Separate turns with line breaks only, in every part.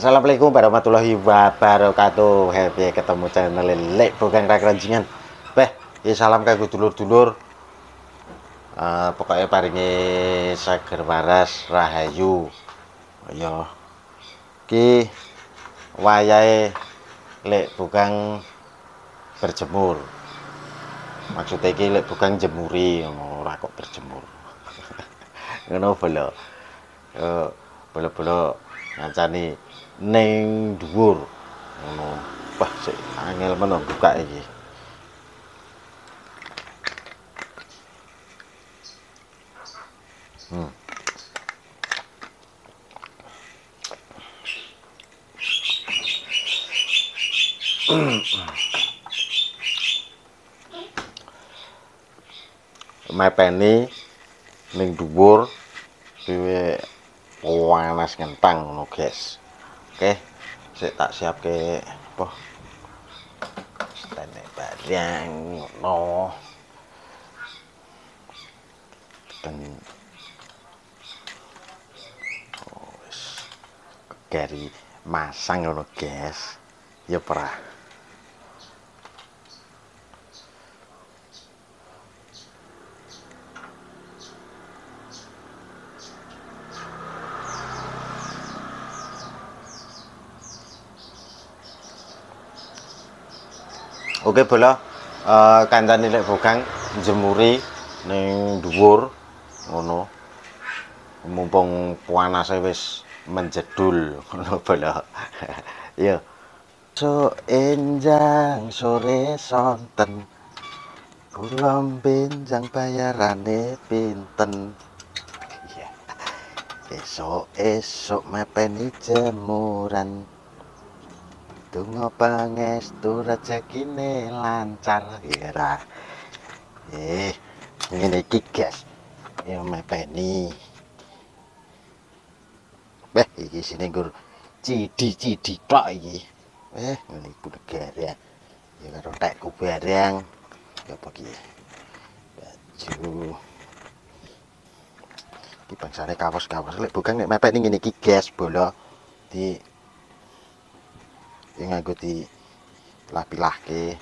Assalamualaikum warahmatullahi wabarakatuh. Happy ketemu channel Lek Bogang Rakranjingan. Salam kanggo dulur-dulur. Pokoknya paringi sager waras rahayu. Ya. Ki wayahe Lek Bogang berjemur. Maksudnya ki Lek Bogang jemuri, ora kok berjemur. Ngono bolo. Bolo-bolo ngancani ning dhuwur ngono. Wah, sik angel men buka iki. Mepeni ning dhuwur dhewe panas ngentang ngono, guys. Oke, sik tak siapke apa? Stene barang ngono. Dan wis kegari masang ngono, guys. Ya ora. Oke bola, kancane Lek Bogang jemuri ning dhuwur ngono. Mumpung panase wis menjedul ngono bola. Ya. So enjang sore sonten. Kula benjang bayarane pinten. Iya. Esok mepeni jemuran. Donga pangestu rezekine lancar ya. Ngene iki guys. Ya mepeni. Iki sini nggur cidi-cidi tok iki. Ngene iku negara. Ya karo tekku barang. Ya apa ki? Baju. Iki bangsane kaos-kaos Lek Bogang nek mepeni ngene iki guys, bola di yang nganggo di pilah-pilahke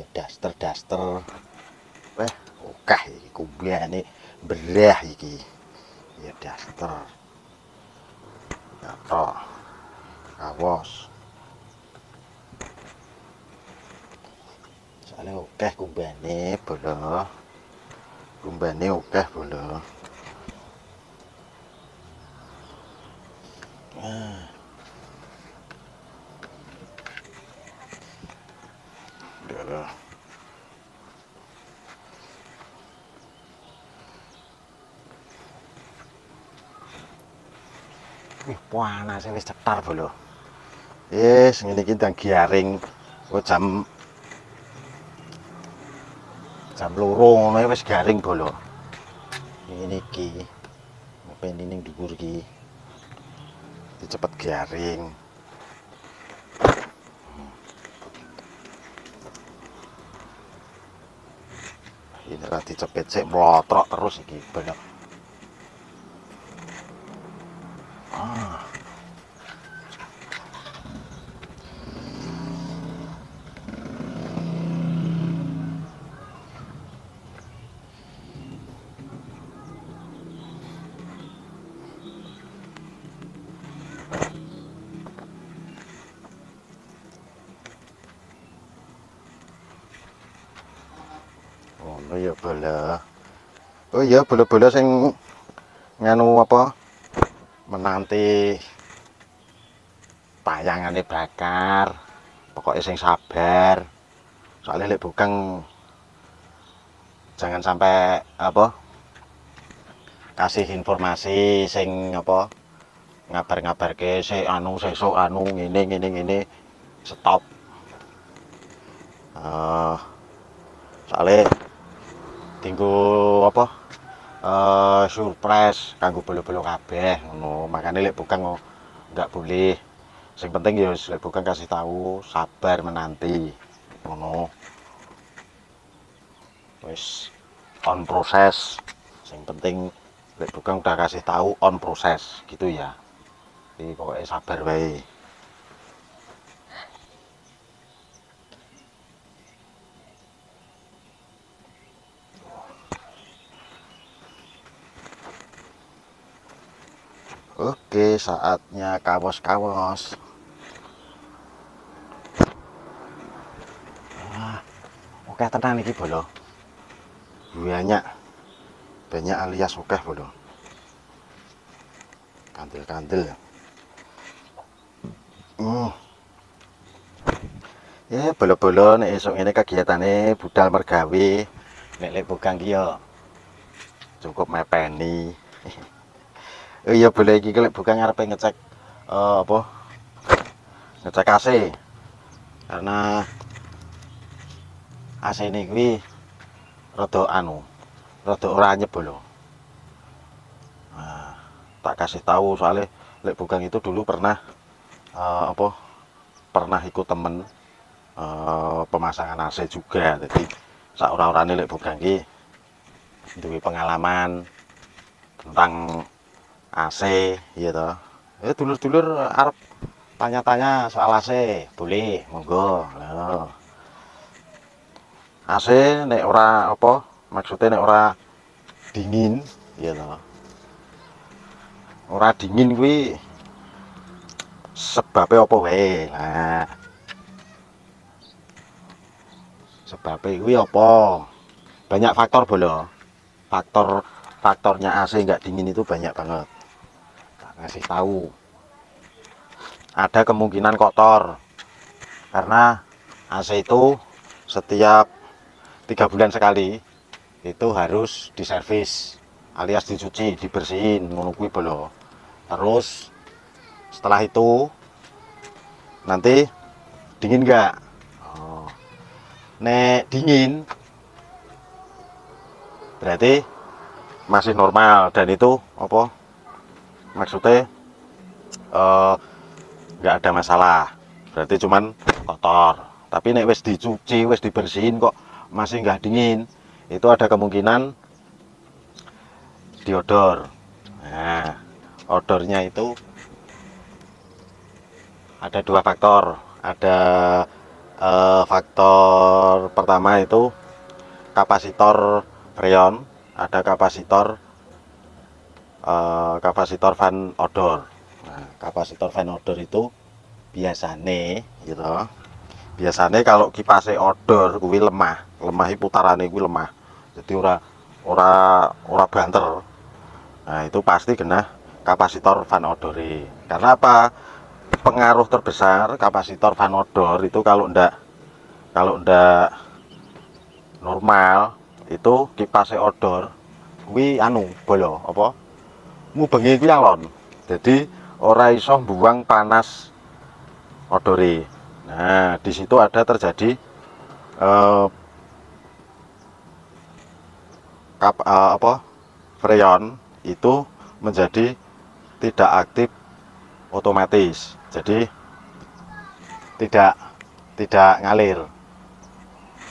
daster okah iki kumbane berah iki ya daster atau kaos soalnya okah kumbane bola okah bola panas wis cetar bolo. Ngene iki ndang giaring jam 2 ngono wis garing bolo. Ngene iki. Mepeni ning dhuwur iki. Cepet garing. Ini ra dicepet sik mlotrok terus iki bolo. Oh ya bola. Oh iya bola-bola sing nganu apa? Menanti tayangane bakar. Pokoknya sing sabar. Soalnya Lek Bogang jangan sampai apa? Kasih informasi sing apa? Ngabar-ngabarke sesuk anu ngene stop. Soalnya tinggu apa surprise kanggo bolo-bolo kabeh ngono. Makane Lek Bogang enggak boleh. Sing penting ya Lek Bogang kasih tahu sabar menanti ngono. Wis on proses. Sing penting Lek Bogang udah kasih tahu on proses gitu ya. Iki pokoknya sabar wae. Oke, saatnya kawos-kawos. Oke tenan iki bolo. Banyak alias oke bolo. Kandel-kandel. Ya bolo-bolo nek esuk ngene kegiatane budal mergawe. Nek lek bukan ki yo cukup mepeni. Oh iya boleh iki lek bukan ngarepe ngecek apa? Ngecek AC. Karena AC ini kuwi rada ora anyep lho. Nah, tak kasih tahu soalnya lek bukan itu dulu pernah pernah ikut temen pemasangan AC juga. Jadi saura-urane lek bukan ki duwe pengalaman tentang AC ya toh. Dulur-dulur arep tanya-tanya soal AC, boleh, monggo. Nah, AC nek ora apa, maksudnya nek ora dingin ya toh. Ora dingin kuwi sebabnya apa wae. Nah, sebabnya kuwi apa? Banyak faktor bolo. Faktornya AC nggak dingin itu banyak banget. Tak ngasih tahu. Ada kemungkinan kotor karena AC itu setiap 3 bulan sekali itu harus diservis alias dicuci, dibersihin ngono kuwi bolo. Terus setelah itu nanti dingin nggak? Nek dingin berarti masih normal dan itu apa? Maksudnya nggak ada masalah, berarti cuman kotor. Tapi nek wis dicuci, wis dibersihin kok masih nggak dingin, itu ada kemungkinan diodor. Nah, odornya itu ada 2 faktor. Ada faktor pertama itu kapasitor freon, ada kapasitor fan odor. Nah, kapasitor fan odor itu biasane gitu. Biasanya kalau kipas odor kuwi lemah putarannya kuwi lemah. Jadi ora banter. Nah, itu pasti kena kapasitor fan odore. Karena apa? Pengaruh terbesar kapasitor fan odor itu kalau ndak normal itu kipas odor kuwi bolo apa? Mubengi kuwi alon. Jadi ora iso buang panas odore. Nah, di situ ada terjadi freon itu menjadi tidak aktif otomatis. Jadi tidak ngalir.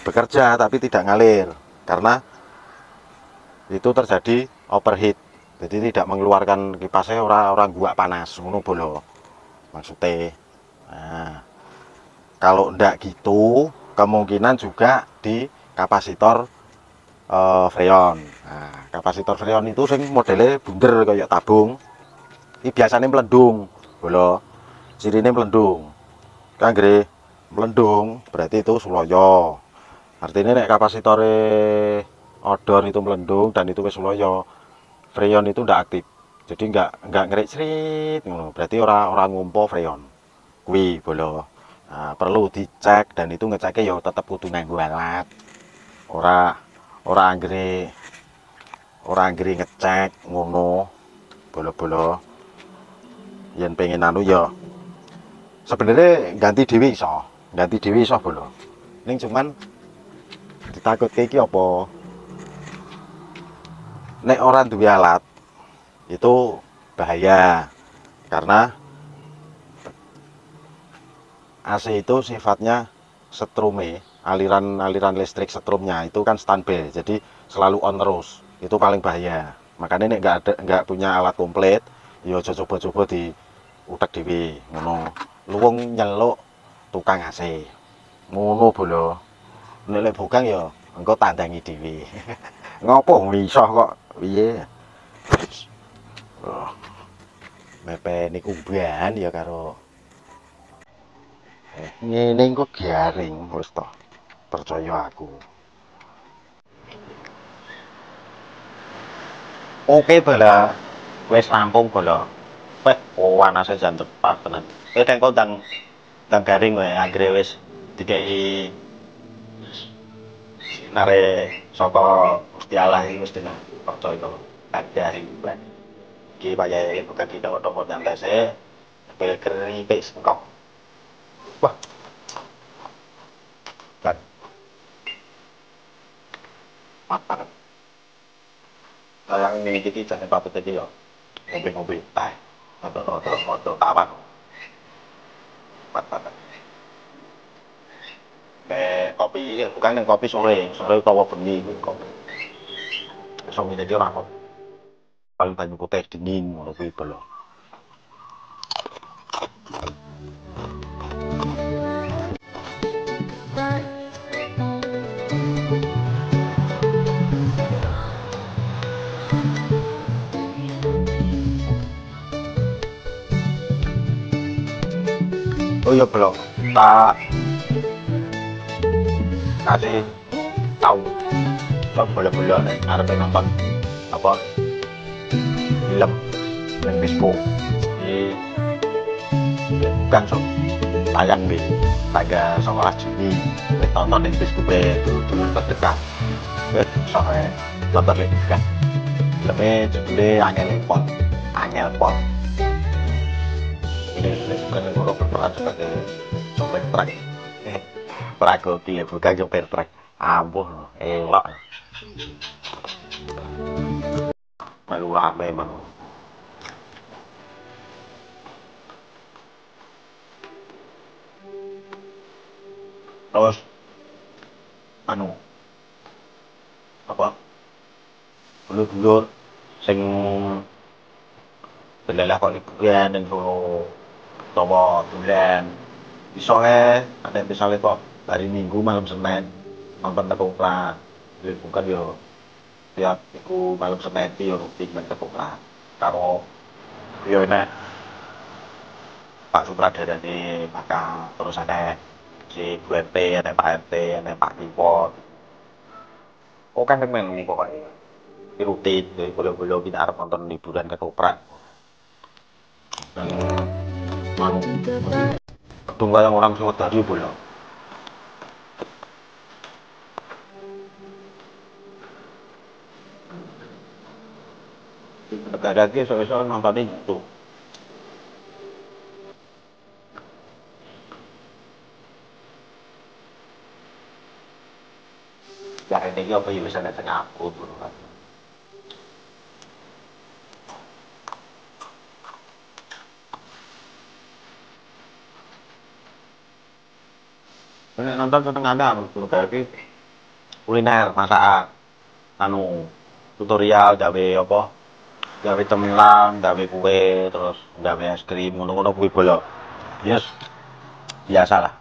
Bekerja tapi tidak ngalir karena itu terjadi overheat. Jadi tidak mengeluarkan kipasnya orang gua panas ngono bolo maksudnya. Nah, kalau ndak gitu kemungkinan juga di kapasitor freon. Nah, kapasitor freon itu sing modelnya bunder kayak tabung. Ini biasanya melendung bolo, cirine melendung. Kanggere melendung berarti itu suloyo. Artinya nek kapasitor odor itu melendung dan itu wis suloyo, freon itu ndak aktif. Jadi nggak ngerik-cerit ngono. Berarti orang ngumpo freon. Kuwi bolo. Nah, perlu dicek dan itu ngeceknya ya tetap kudu nganggo alat. Ora anggere ngecek ngono bolo-bolo. Yen pengen ya sebenarnya ganti dewi iso bolo. Ning cuman ditakutke iki apa? Nek orang duwe alat itu bahaya karena AC itu sifatnya setrume, aliran listrik setrumnya itu kan standby, jadi selalu on terus. Itu paling bahaya. Makanya nek nggak punya alat komplit, ya coba-coba utek dhewe ngono. Luwung nyeluk tukang AC. Ngono bolo. Nek lek bugang ya engko tandangi dhewe. Ngopo iso kok piye? Oh. Mepeni kumbahan ya karo ngene engko garing wis to. Percaya aku. Oke bala. Wis rampung bala. Weh, panase jan tepat tenan. Engko ndang garing wae anggere wis dikeki nare saka Gusti Allah iki wis tenan percaya garing ban. Iki payahe bukan kita otot nyantai saya bel keripik sengkok. Wah, kan matang. Sayang ini iki jane patut tadi yo. Ngombe-ngombe teh. Motor taman. Pat. Kopi bukan yang kopi sore utawa bengi kopi. Iso ngene ora kok. Paling banyu putih dingin ngono kuwi belo. Oh iya belo. Tak kasih tahu sok bola-bola nek arepe nonton apa film di Facebook di bukan sok tayang di tanggal 19 Juni tonton di Facebook dulu terdekat soalnya nonton di kan filmnya judulnya Angel Pot ini bukan yang berperan sebagai sopir truk pragoki bukan sopir truk ampuh elok melu rame emang terus anu apa dulur-dulur sing belalah kok liburan dan utawa bulan isoe ada misalnya kok hari Minggu malam Senin nonton ketoprak bukan yo tiap minggu malam Senin yo rutin main ketoprak karo yo nek Pak Sutradara nih bakal terus ada si Bu RT, ada Pak RT, ada Pak Kipot kok kan melu pokoknya rutin jadi boleh-boleh kita harap nonton liburan ketoprak dan mau tunggu yang orang semua tadi boleh gak ada lagi soal nonton itu ya ini apa ya bisa datang aku kan nonton seneng ada kayak kuliner masakan anu tutorial gawe apa gawe cemilan gawe kue terus gawe es krim ngono-ngono kuwi bolok yes biasa lah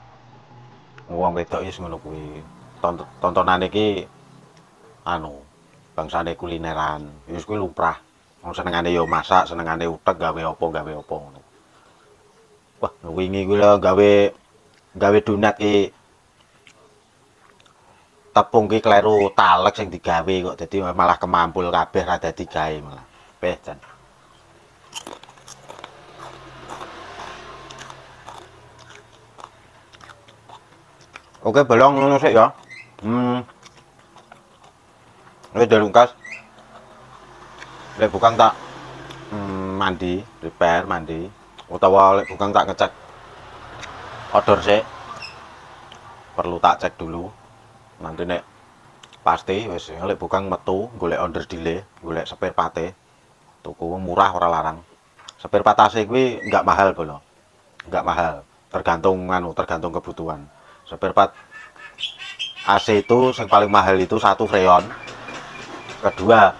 wong wedok yes ngono kuwi tontonan iki anu bangsane kulineran wis kuwi lumrah wong senengane yo masak senengane utek gawe apa ngono wah wingi kuwi gawe donat iki tepung ki kleru talek sing digawe kok dadi malah kemampul kabeh ra dadi gawe malah pejan oke belong ngono sik ya wis delungkas lek bukan tak mandi repair mandi utawa lek bukan tak ngecek order sik perlu tak cek dulu nanti nek pasti wis lek bukan metu golek order delay golek spare part tuku murah ora larang spare part AC kuwi enggak mahal bolo enggak mahal tergantung kebutuhan spare part AC itu yang paling mahal itu satu freon kedua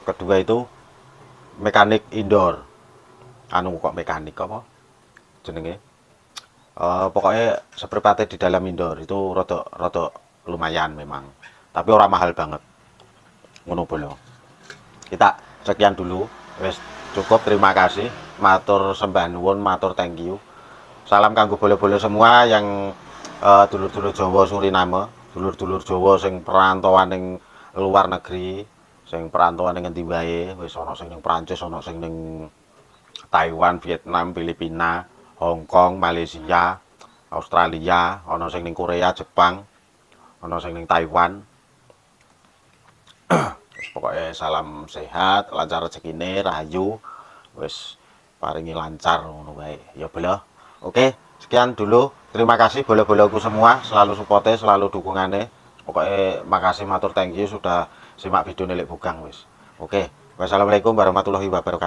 kedua itu mekanik indoor anu kok mekanik apa jenenge, pokoknya seperpate di dalam indoor itu rada lumayan memang, tapi orang mahal banget ngono bolo. Kita sekian dulu, wes cukup, terima kasih, matur sembah nuwun, matur thank you. Salam kanggo bolo-bolo semua yang dulur-dulur Jawa Suriname, dulur-dulur Jawa sing perantauan ning luar negeri, sing perantauan ning endi wae, wis ana sing ning Prancis, ana sing ning Taiwan, Vietnam, Filipina, Hong Kong, Malaysia, Australia, ana sing ning Korea, Jepang, ana sing ning Taiwan. Pokoknya salam sehat, lancar rezekine, rahayu, wis paringi lancar ngono wae ya bolo. Oke, sekian dulu. Terima kasih bolo-boloku semua, selalu supportnya, selalu dukungannya. Pokoknya makasih, matur thank you sudah simak video Lek Bugang wis. Oke, wassalamualaikum warahmatullahi wabarakatuh.